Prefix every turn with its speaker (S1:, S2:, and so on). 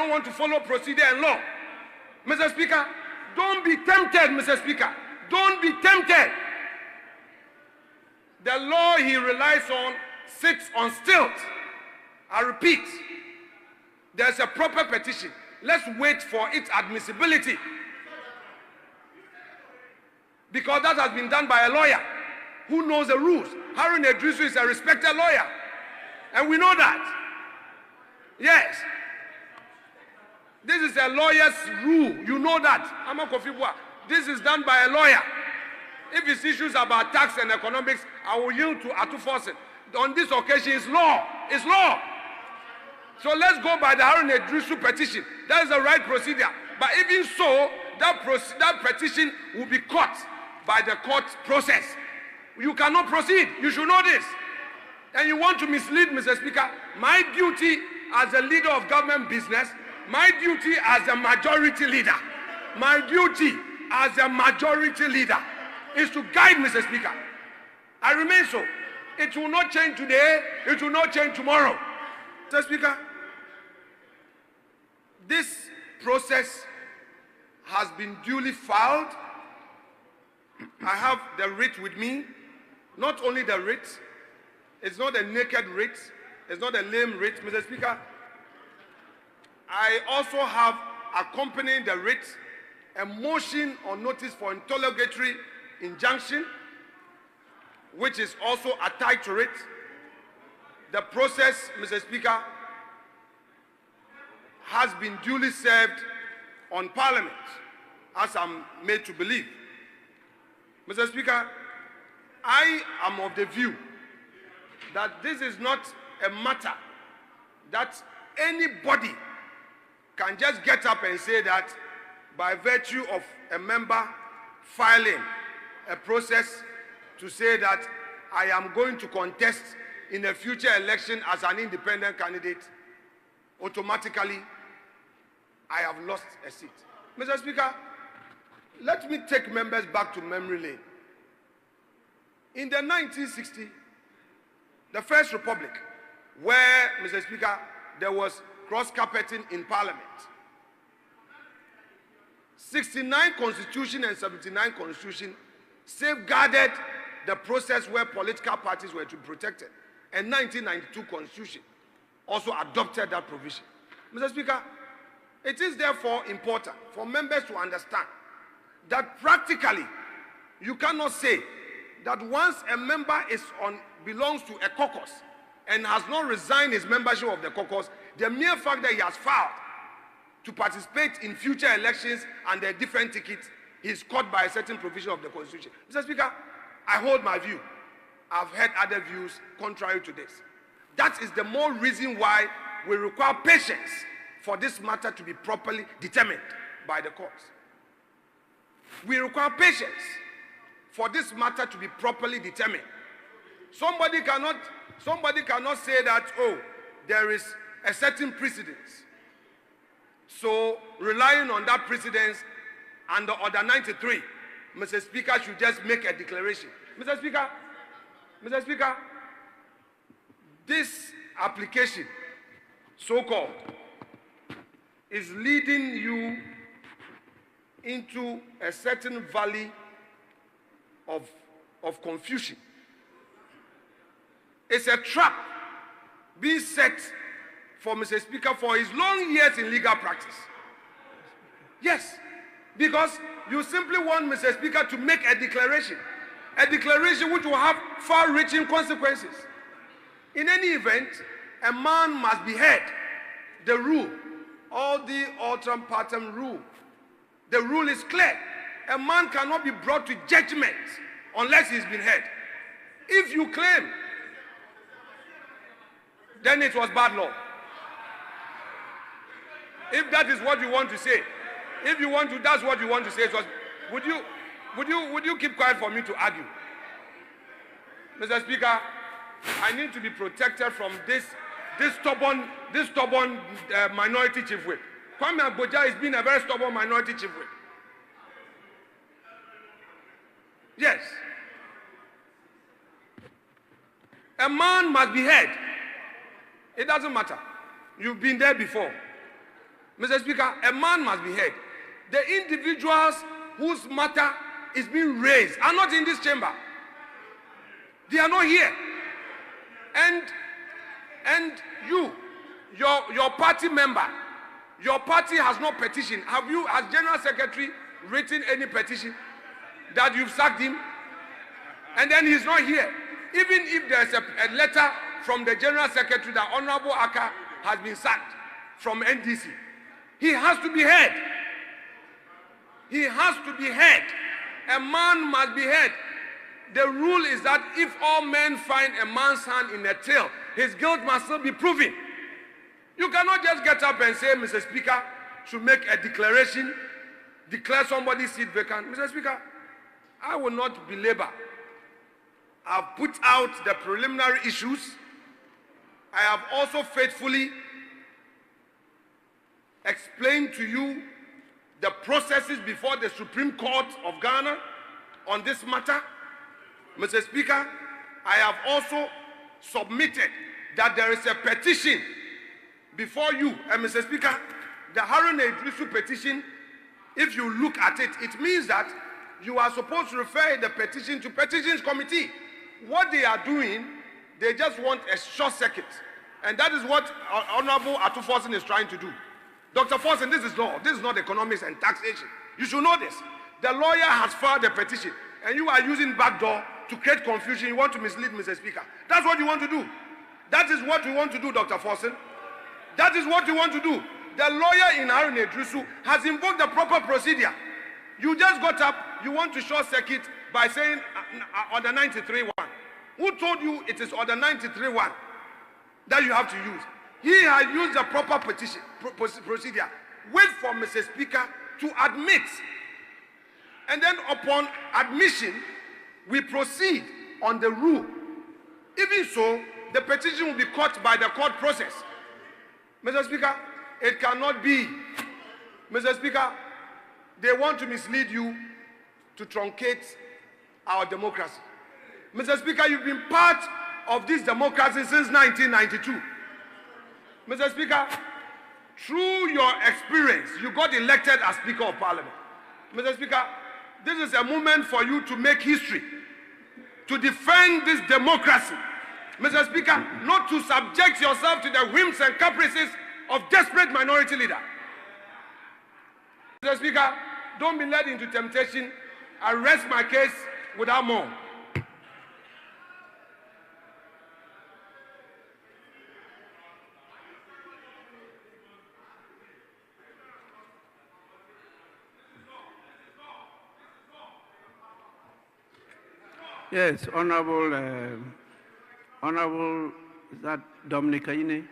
S1: don't want to follow procedure and law. Mr. Speaker, don't be tempted, Mr. Speaker. Don't be tempted. The law he relies on sits on stilts. I repeat, there's a proper petition. Let's wait for its admissibility. Because that has been done by a lawyer who knows the rules. Harun Edrisu is a respected lawyer. And we know that. Yes. This is a lawyer's rule. You know that. Ama Kofi Boa. This is done by a lawyer. If it's issues about tax and economics, I will yield to Ato Forson. On this occasion, it's law. It's law. So let's go by the Harun Edrisu petition. That is the right procedure. But even so, that petition will be caught by the court process. You cannot proceed. You should know this. And you want to mislead, Mr. Speaker. My duty as a leader of government business, my duty as a majority leader, my duty as a majority leader is to guide, Mr. Speaker. I remain so. It will not change today. It will not change tomorrow. Mr. Speaker, this process has been duly filed. I have the writ with me. Not only the writ, it's not a naked writ, it's not a lame writ, Mr. Speaker. I also have accompanying the writ a motion or notice for interlocutory injunction, which is also attached to it. The process, Mr. Speaker, has been duly served on Parliament, as I'm made to believe. Mr. Speaker, I am of the view that this is not a matter that anybody can just get up and say that by virtue of a member filing a process to say that I am going to contest in a future election as an independent candidate, automatically I have lost a seat. Mr. Speaker, let me take members back to memory lane. In the 1960s, the First Republic, where, Mr. Speaker, there was cross-carpeting in Parliament, 69 Constitution and 79 Constitution safeguarded the process where political parties were to be protected. And 1992 Constitution also adopted that provision. Mr. Speaker, it is therefore important for members to understand that practically you cannot say that once a member belongs to a caucus and has not resigned his membership of the caucus, the mere fact that he has filed to participate in future elections and a different ticket, he is caught by a certain provision of the Constitution. Mr. Speaker, I hold my view. I've heard other views contrary to this. That is the more reason why we require patience for this matter to be properly determined by the courts. We require patience for this matter to be properly determined. Somebody cannot say that, oh, there is a certain precedence. So relying on that precedence under Order 93, Mr. Speaker should just make a declaration. Mr. Speaker, this application, so-called, is leading you into a certain valley of confusion. It's a trap being set for Mr. Speaker for his long years in legal practice. Yes, because you simply want Mr. Speaker to make a declaration which will have far-reaching consequences. In any event, a man must be heard. The rule, all the ultram partem rule, the rule is clear. A man cannot be brought to judgment unless he's been heard. If you claim, then it was bad law. If that is what you want to say, that's what you want to say. It was, would you keep quiet for me to argue? Mr. Speaker, I need to be protected from this stubborn minority chief whip. Kwame Agboja has been a very stubborn minority chief whip. Yes. A man must be heard. It doesn't matter. You've been there before. Mr. Speaker, a man must be heard. The individuals whose matter is being raised are not in this chamber. They are not here. And your party member, your party has no petition. Have you, as General Secretary, written any petition that you've sacked him? And then he's not here. Even if there's a letter from the General Secretary that Honorable Aka has been sacked from NDC, he has to be heard. He has to be heard. A man must be heard. The rule is that if all men find a man's hand in a tail, his guilt must still be proven. You cannot just get up and say, Mr. Speaker, should make a declaration, declare somebody's seat vacant. Mr. Speaker, I will not belabor. I've put out the preliminary issues. I have also faithfully explained to you the processes before the Supreme Court of Ghana on this matter. Mr. Speaker, I have also submitted that there is a petition before you. And Mr. Speaker, the Haruna Idrisu petition, if you look at it, it means that you are supposed to refer the petition to Petitions Committee. What they are doing, they just want a short circuit. And that is what Honorable Ato Forson is trying to do. Dr. Forson, this is law. This is not economics and taxation. You should know this. The lawyer has filed a petition, and you are using backdoor to create confusion. You want to mislead Mr. Speaker. That's what you want to do. That is what you want to do, Dr. Forson. That is what you want to do. The lawyer in Haruna Idrisu has invoked the proper procedure. You just got up, you want to short circuit by saying Order 93-1. Who told you it is Order 93-1 that you have to use? He has used the proper procedure. Wait for Mr. Speaker to admit. And then upon admission, we proceed on the rule. Even so, the petition will be caught by the court process. Mr. Speaker, it cannot be. Mr. Speaker, they want to mislead you to truncate our democracy. Mr. Speaker, you've been part of this democracy since 1992. Mr. Speaker, through your experience, you got elected as Speaker of Parliament. Mr. Speaker, this is a moment for you to make history, to defend this democracy. Mr. Speaker, not to subject yourself to the whims and caprices of desperate minority leader. Mr. Speaker, don't be led into temptation. I rest my case without more.
S2: Yes, Honorable, is that Dominic Aine?